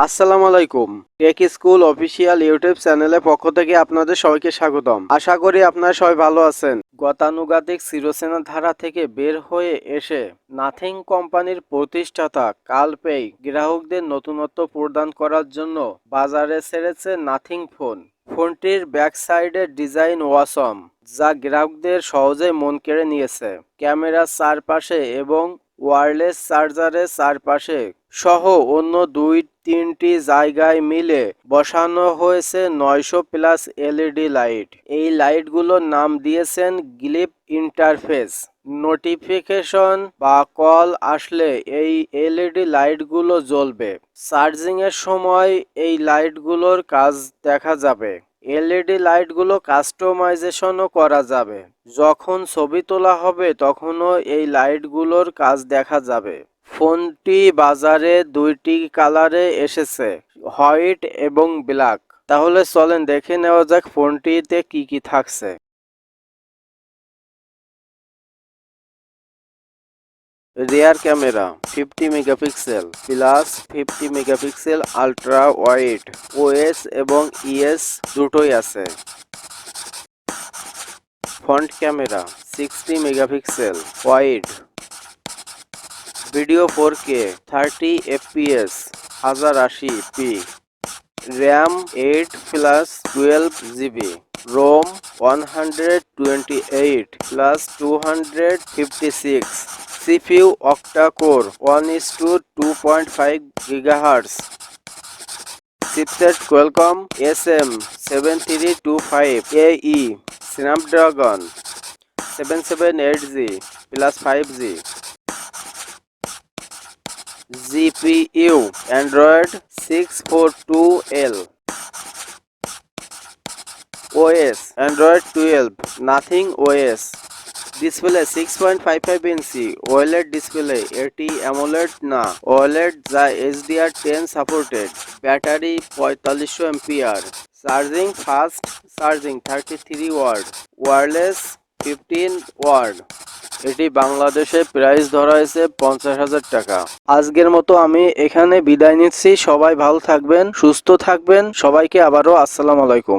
আসসালামু আলাইকুম। Take school official YouTube চ্যানেলের পক্ষ থেকে আপনাদের সবাইকে স্বাগতম। আশা করি আপনারা সবাই ভালো আছেন। গতানুগতিক চিরচেনা ধারা থেকে বের হয়ে এসে নাথিং কোম্পানির প্রতিষ্ঠাতা কার্ল পেই গ্রাহকদের নতুনত্ব প্রদান করার জন্য বাজারে ছেড়েছে নাথিং ফোন। ফোনটির ব্যাক সাইডের ডিজাইন ওয়াসম, যা গ্রাহকদের সহজেই মন কেড়ে নিয়েছে। ক্যামেরার চারপাশে এবং ওয়্যারলেস চার্জারের চারপাশে সহ অন্য দুই-তিনটি জায়গায় মিলে বসানো হয়েছে 900+ এলইডি লাইট। এই লাইটগুলোর নাম দিয়েছেন গ্লিপ ইন্টারফেস। নোটিফিকেশন বা কল আসলে এই এলইডি লাইটগুলো জ্বলবে। চার্জিংয়ের সময় এই লাইটগুলোর কাজ দেখা যাবে। এলইডি লাইটগুলো কাস্টমাইজেশনও করা যাবে। যখন ছবি তোলা হবে তখনও এই লাইটগুলোর কাজ দেখা যাবে। ফোনটি বাজারে দুইটি কালারে এসেছে, হোয়াইট এবং ব্ল্যাক। তাহলে চলেন দেখে নেওয়া যাক ফোনটিতে কি কি থাকছে। Rear camera 50 megapixel plus 50 megapixel ultra wide. OS এবং ইএস দুটোই আছে। Front camera 60 megapixel wide. Video 4K 30 fps 1080p। RAM 8+12 GB। ROM 128+256। CPU octa-core 1:2.5 GHz। Chipset Qualcomm SM7325AE। Snapdragon 778G plus 5G। GPU Android 642L। OS Android 12 Nothing OS। Display 6.55 inch OLED display, এটি AMOLED না, OLED যা HDR10 supported. Battery 4500 এমপিআর। Charging fast charging 33 watt, wireless 15 watt. এটি বাংলাদেশে price ধরা হয়েছে 50,000 টাকা। আজকের মতো আমি এখানে বিদায় নিচ্ছি। সবাই ভালো থাকবেন, সুস্থ থাকবেন। সবাইকে আবারও আসসালামু আলাইকুম।